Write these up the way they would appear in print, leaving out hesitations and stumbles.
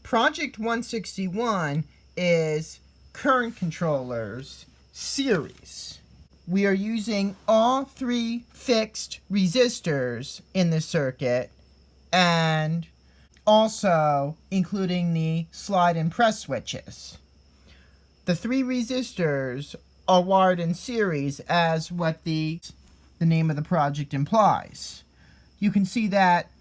Project 161 is current controllers series. We are using all 3 fixed resistors in the circuit and also including the slide and press switches. The 3 resistors are wired in series as what the name of the project implies. You can see that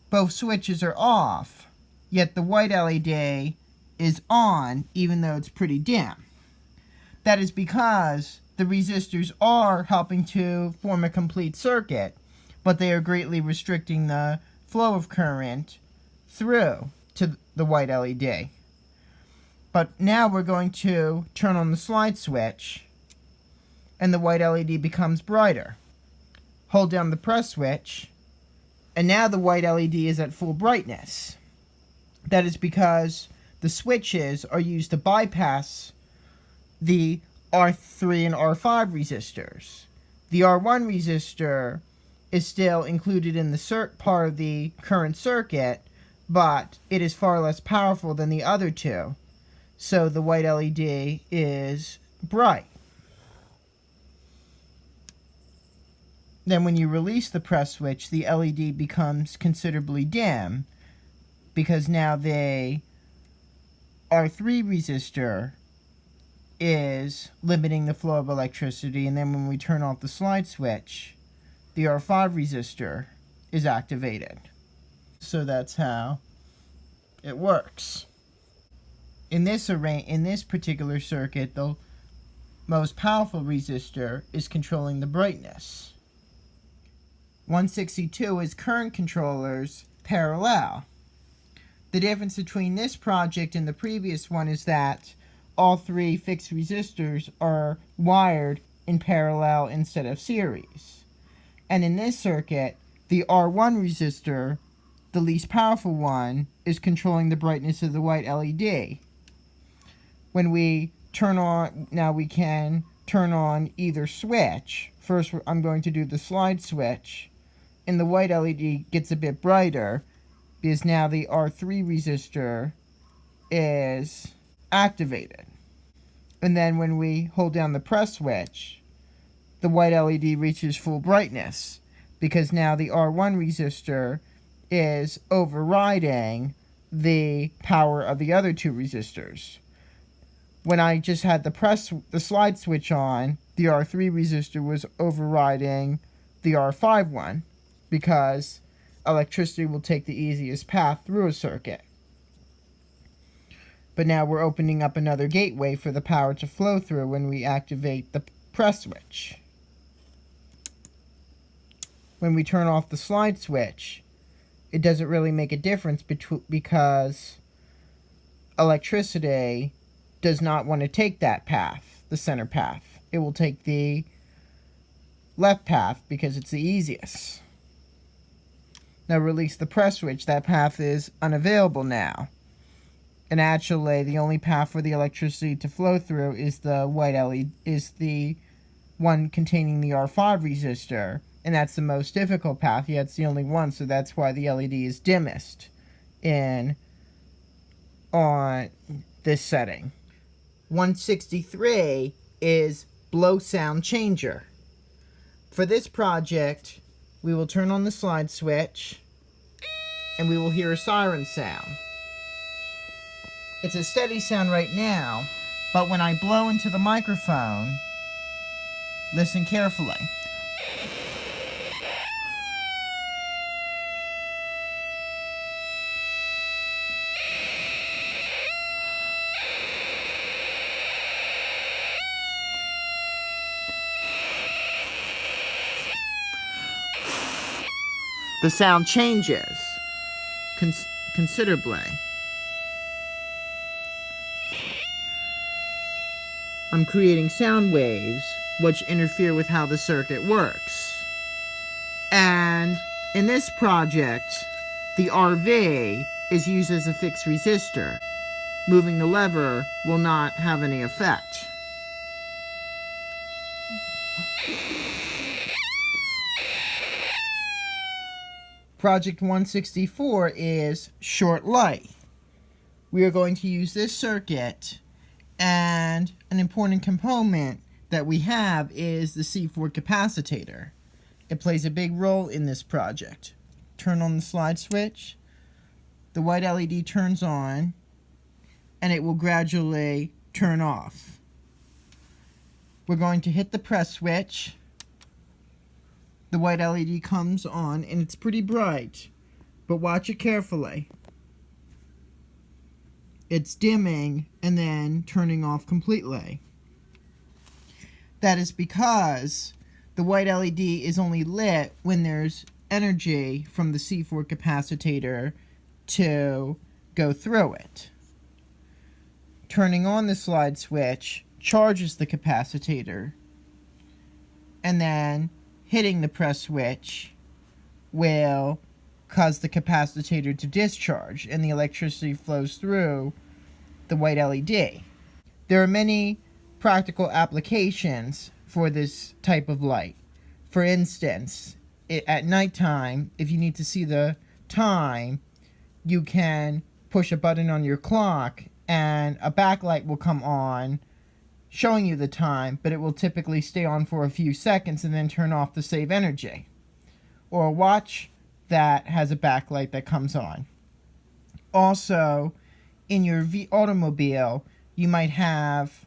both switches are off, yet the white LED is on even though it's pretty dim. That is because the resistors are helping to form a complete circuit, but they are greatly restricting the flow of current through to the white LED. But now we're going to turn on the slide switch and the white LED becomes brighter. Hold down the press switch and now the white LED is at full brightness. That is because the switches are used to bypass the R3 and R5 resistors. The R1 resistor is still included in the part of the current circuit, but it is far less powerful than the other two, so the white LED is bright. Then when you release the press switch, the LED becomes considerably dim because now the R3 resistor is limiting the flow of electricity, and then when we turn off the slide switch, the R5 resistor is activated. So that's how it works. In this particular circuit, the most powerful resistor is controlling the brightness. 162 is current controllers parallel. The difference between this project and the previous one is that all 3 fixed resistors are wired in parallel instead of series. And in this circuit, the R1 resistor, the least powerful one, is controlling the brightness of the white LED. When we turn on, now we can turn on either switch. First, I'm going to do the slide switch, and the white LED gets a bit brighter because now the R3 resistor is activated. And then when we hold down the press switch, the white LED reaches full brightness because now the R1 resistor is overriding the power of the other 2 resistors. When I just had the slide switch on, the R3 resistor was overriding the R5 one because electricity will take the easiest path through a circuit. But now we're opening up another gateway for the power to flow through when we activate the press switch. When we turn off the slide switch, it doesn't really make a difference because electricity does not want to take that path, the center path. It will take the left path because it's the easiest. Now release the press switch, that path is unavailable now. And actually, the only path for the electricity to flow through is the white LED, is the one containing the R5 resistor, and that's the most difficult path, yet it's the only one, so that's why the LED is dimmest on this setting. 163 is blow sound changer. For this project, we will turn on the slide switch, and we will hear a siren sound. It's a steady sound right now, but when I blow into the microphone, listen carefully. The sound changes considerably. I'm creating sound waves which interfere with how the circuit works. And in this project, the RV is used as a fixed resistor. Moving the lever will not have any effect. Project 164 is short light. we are going to use this circuit, and an important component that we have is the C4 capacitor. It plays a big role in this project. Turn on the slide switch. The white LED turns on, and it will gradually turn off. We're going to hit the press switch. The white LED comes on, and it's pretty bright, but watch it carefully. It's dimming and then turning off completely. That is because the white LED is only lit when there's energy from the C4 capacitor to go through it. Turning on the slide switch charges the capacitor, and then hitting the press switch will cause the capacitor to discharge, and the electricity flows through the white LED. There are many practical applications for this type of light. For instance, at nighttime, if you need to see the time, you can push a button on your clock and a backlight will come on showing you the time, but it will typically stay on for a few seconds and then turn off to save energy. Or a watch that has a backlight that comes on. Also, in your automobile, you might have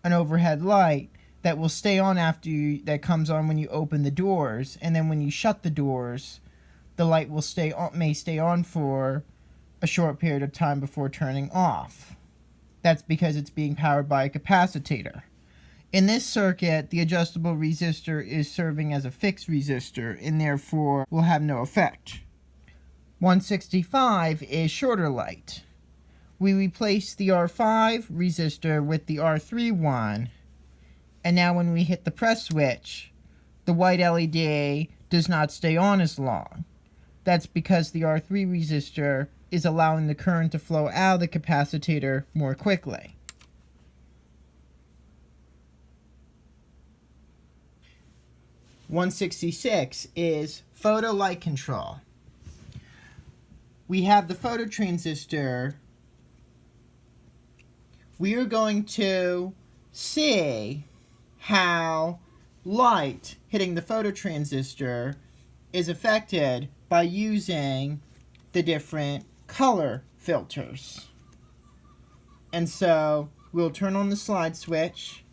an overhead light that will stay on that comes on when you open the doors, and then when you shut the doors, the light will may stay on for a short period of time before turning off. That's because it's being powered by a capacitor. In this circuit, the adjustable resistor is serving as a fixed resistor and therefore will have no effect. 165 is shorter light. We replace the R5 resistor with the R3 one, and now when we hit the press switch, the white LED does not stay on as long. That's because the R3 resistor is allowing the current to flow out of the capacitor more quickly. (166) is photo light control. We have the phototransistor. We are going to see how light hitting the phototransistor is affected by using the different color filters. And so we'll turn on the slide switch.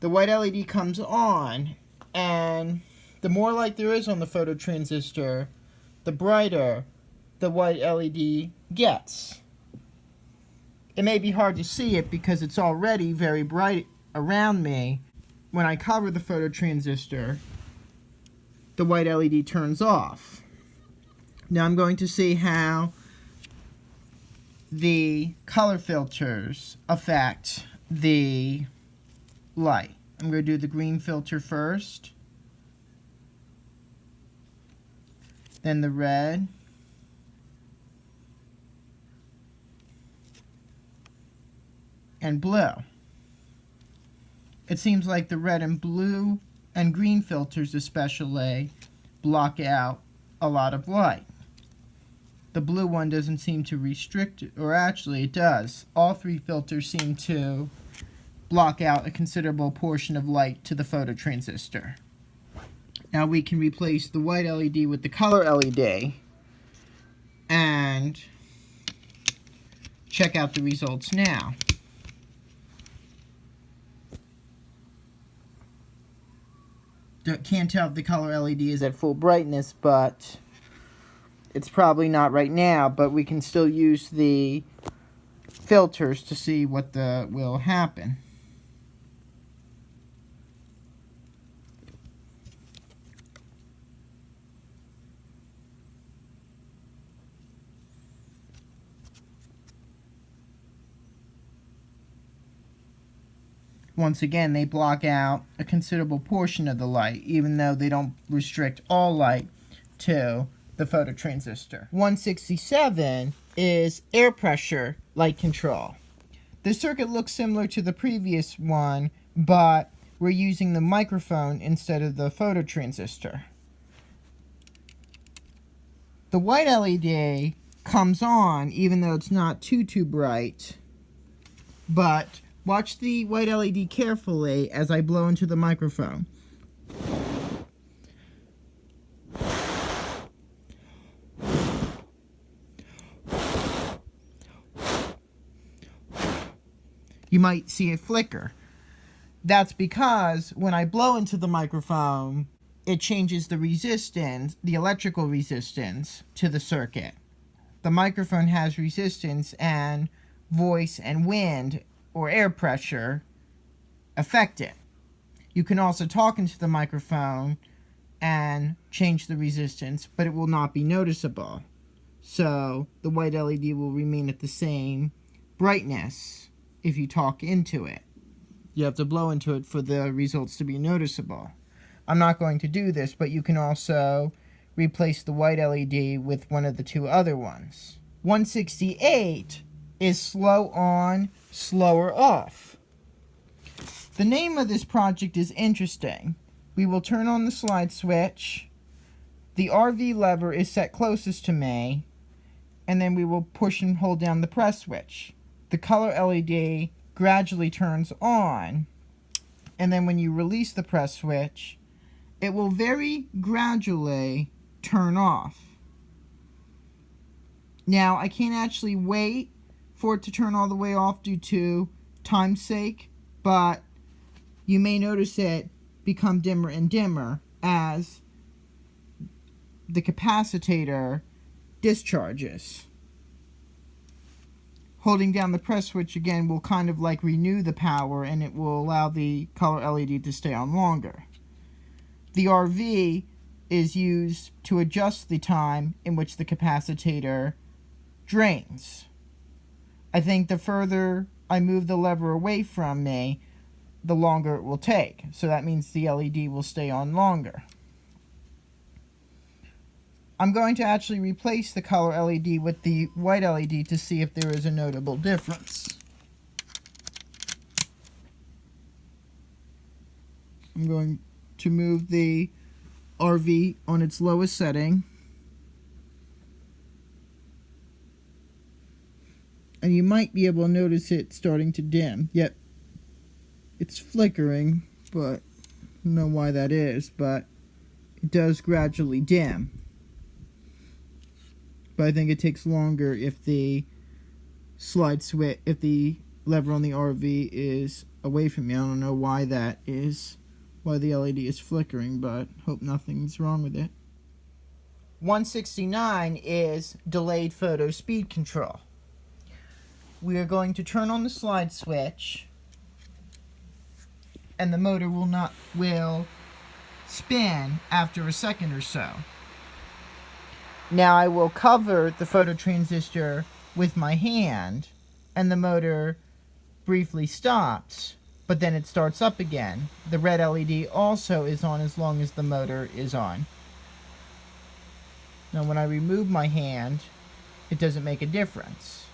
The white LED comes on, and the more light there is on the phototransistor, the brighter the white LED gets. It may be hard to see it because it's already very bright around me. When I cover the phototransistor, the white LED turns off. Now I'm going to see how the color filters affect the light. I'm going to do the green filter first, then the red, and blue. It seems like the red and blue and green filters especially block out a lot of light. The blue one doesn't seem to restrict it, or actually it does. All three filters seem to block out a considerable portion of light to the phototransistor. Now we can replace the white LED with the color LED and check out the results now. Can't tell if the color LED is at full brightness, but it's probably not right now, but we can still use the filters to see what will happen. Once again, they block out a considerable portion of the light, even though they don't restrict all light to the phototransistor. 167 is air pressure light control. The circuit looks similar to the previous one, but we're using the microphone instead of the phototransistor. The white LED comes on even though it's not too bright. But watch the white LED carefully as I blow into the microphone. You might see it flicker. That's because when I blow into the microphone, it changes the resistance, the electrical resistance to the circuit. The microphone has resistance, and voice and wind or air pressure affect it. You can also talk into the microphone and change the resistance, but it will not be noticeable. So the white LED will remain at the same brightness if you talk into it. You have to blow into it for the results to be noticeable. I'm not going to do this, but you can also replace the white LED with one of the two other ones. 168 is slow on, slower off. The name of this project is interesting. We will turn on the slide switch. The RV lever is set closest to me, and then we will push and hold down the press switch. The color LED gradually turns on, and then when you release the press switch, it will very gradually turn off. Now, I can't actually wait for it to turn all the way off due to time's sake, but you may notice it become dimmer and dimmer as the capacitor discharges. Holding down the press switch again will kind of like renew the power, and it will allow the color LED to stay on longer. The RV is used to adjust the time in which the capacitor drains. I think the further I move the lever away from me, the longer it will take. So that means the LED will stay on longer. I'm going to actually replace the color LED with the white LED to see if there is a notable difference. I'm going to move the RV on its lowest setting. And you might be able to notice it starting to dim. Yep, it's flickering, but I don't know why that is, but it does gradually dim. But I think it takes longer if the slide switch, if the lever on the RV is away from me. I don't know why that is, why the LED is flickering, but hope nothing's wrong with it. 169 is delayed photo speed control. We are going to turn on the slide switch, and the motor will spin after a second or so. Now I will cover the photo transistor with my hand, and the motor briefly stops, but then it starts up again. The red LED also is on as long as the motor is on. Now when I remove my hand, it doesn't make a difference.